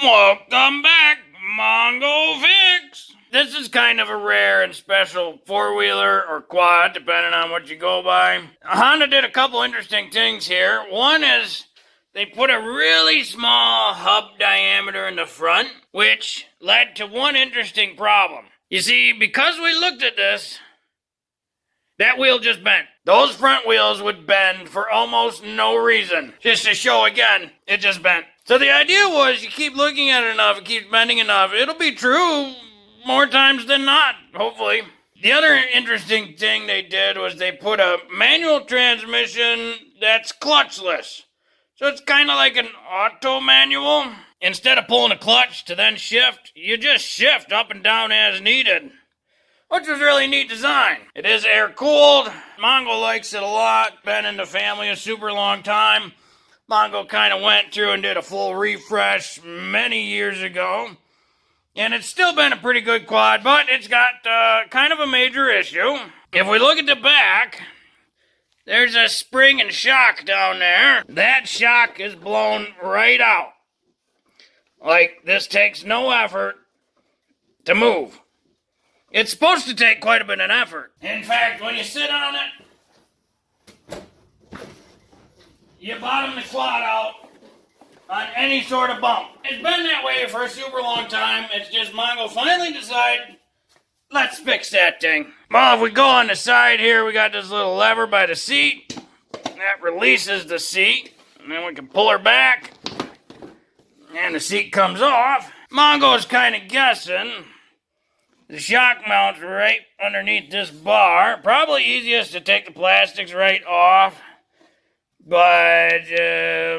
Welcome back, Mongo Fix. This is kind of a rare and special four-wheeler or quad, depending on what you go by. Honda did a couple interesting things here. One is they put a really small hub diameter in the front, which led to one interesting problem. You see, because we looked at this, that wheel just bent. Those front wheels would bend for almost no reason. Just to show again, it just bent. So the idea was you keep looking at it enough, it keeps bending enough, it'll be true more times than not, hopefully. The other interesting thing they did was they put a manual transmission that's clutchless. So it's kind of like an auto manual. Instead of pulling a clutch to then shift, you just shift up and down as needed. Which was really neat design. It is air cooled. Mongo likes it a lot. Been in the family a super long time. Mongo kind of went through and did a full refresh many years ago. And it's still been a pretty good quad, but it's got kind of a major issue. If we look at the back, there's a spring and shock down there. That shock is blown right out. Like, this takes no effort to move. It's supposed to take quite a bit of effort. In fact, when you sit on it, you bottom the quad out on any sort of bump. It's been that way for a super long time. It's just Mongo finally decided, let's fix that thing. Well, if we go on the side here, we got this little lever by the seat. That releases the seat. And then we can pull her back. And the seat comes off. Mongo's kind of guessing the shock mount's right underneath this bar. Probably easiest to take the plastics right off. But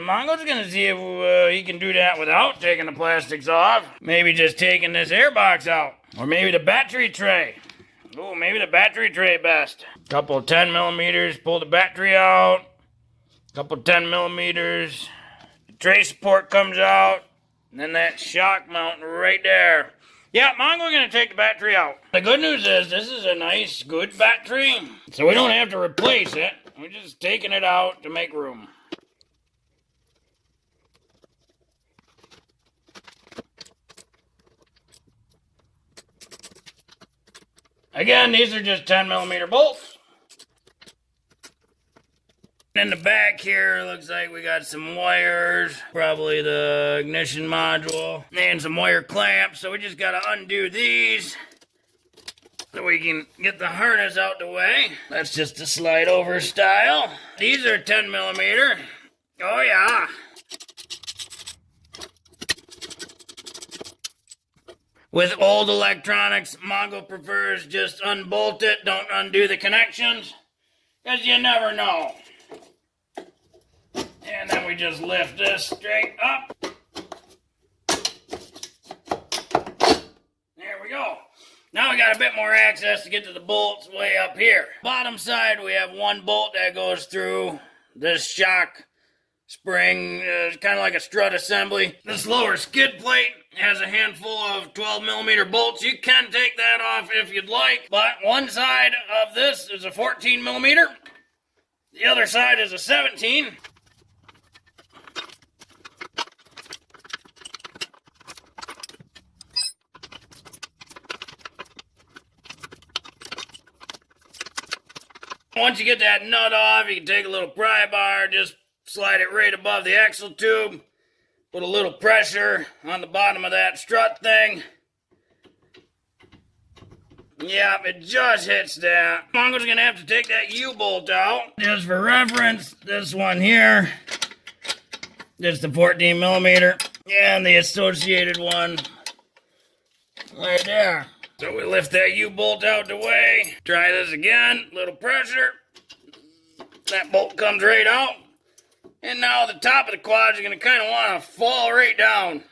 Mongo's going to see if he can do that without taking the plastics off. Maybe just taking this airbox out. Or maybe the battery tray. Oh, maybe the battery tray best. Couple of 10 millimeters, pull the battery out. Couple of 10 millimeters. The tray support comes out. And then that shock mount right there. Yeah, Mongo's going to take the battery out. The good news is this is a nice, good battery. So we don't have to replace it. We're just taking it out to make room. Again, these are just 10 millimeter bolts. In the back here, looks like we got some wires, probably the ignition module, and some wire clamps. So we just got to undo these so we can get the harness out the way. That's just a slide over style. These are 10 millimeter. Oh yeah. With old electronics, Mongo prefers just unbolt it, don't undo the connections, because you never know. And then we just lift this straight up. There we go. Now we got a bit more access to get to the bolts way up here. Bottom side, we have one bolt that goes through this shock spring, kind of like a strut assembly. This lower skid plate has a handful of 12 millimeter bolts. You can take that off if you'd like, but one side of this is a 14 millimeter. The other side is a 17. Once you get that nut off, you can take a little pry bar, just slide it right above the axle tube, put a little pressure on the bottom of that strut thing. Yep, it just hits that. Mongo's gonna have to take that U-bolt out. Just for reference, this one here, just the 14 millimeter, and the associated one right there. So we lift that U-bolt out the way. Try this again. Little pressure. That bolt comes right out. And now the top of the quad is going to kind of want to fall right down.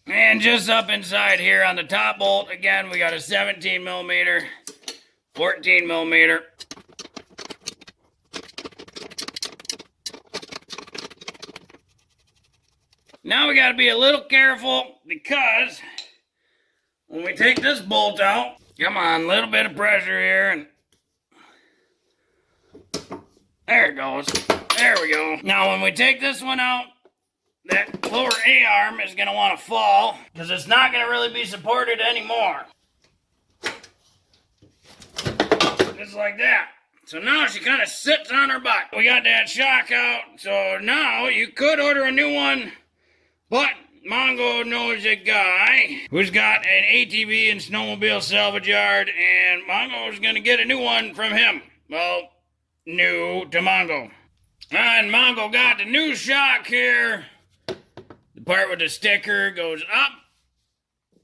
And just up inside here on the top bolt, again, we got a 17 millimeter, 14 millimeter. Now we got to be a little careful because when we take this bolt out, come on, a little bit of pressure here, and there it goes. There we go. Now when we take this one out, that lower A-arm is going to want to fall because it's not going to really be supported anymore. Just like that. So now she kind of sits on her butt. We got that shock out, so now you could order a new one, but Mongo knows a guy who's got an ATV and snowmobile salvage yard, and Mongo's going to get a new one from him. Well, new to Mongo. And Mongo got the new shock here. The part with the sticker goes up.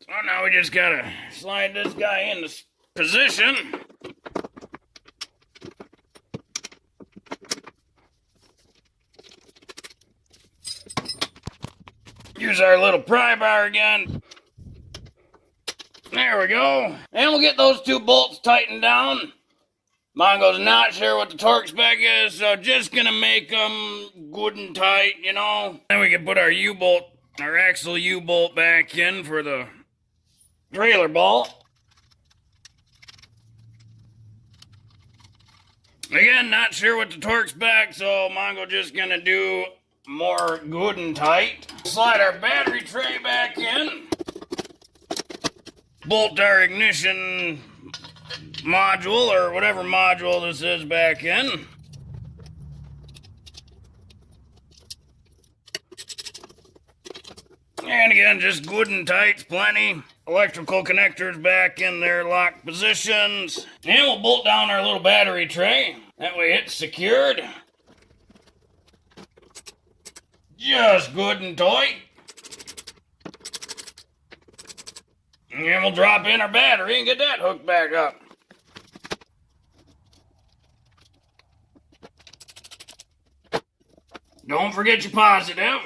So now we just got to slide this guy into position. Use our little pry bar again. There we go. And we'll get those two bolts tightened down. Mongo's not sure what the torque spec is, so just gonna make them good and tight, you know. Then we can put our U-bolt, our axle U-bolt back in for the trailer bolt. Again, not sure what the torque spec, so Mongo just gonna do more good and tight. Slide our battery tray back in. Bolt our ignition module, or whatever module this is, back in. And again, just good and tight, plenty. Electrical connectors back in their locked positions. And we'll bolt down our little battery tray. That way it's secured. Just good and tight. And we'll drop in our battery and get that hooked back up. Don't forget your positive.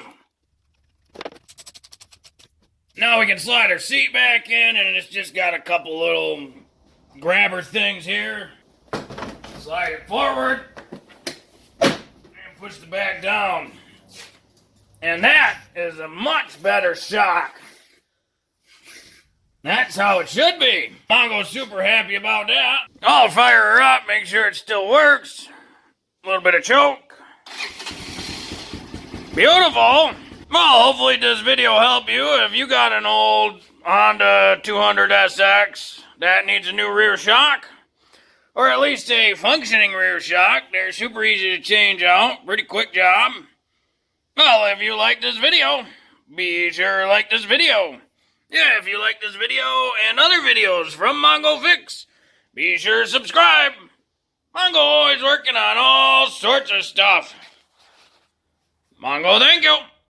Now we can slide our seat back in, and it's just got a couple little grabber things here. Slide it forward and push the back down. And that is a much better shock. That's how it should be. Mongo's super happy about that. I'll fire her up, make sure it still works. A little bit of choke. Beautiful. Well, hopefully this video helped you. If you got an old Honda 200SX that needs a new rear shock, or at least a functioning rear shock, they're super easy to change out. Pretty quick job. Well, if you like this video, be sure to like this video. Yeah, if you like this video and other videos from Mongo Fix, be sure to subscribe. Mongo always working on all sorts of stuff. Mongo, thank you.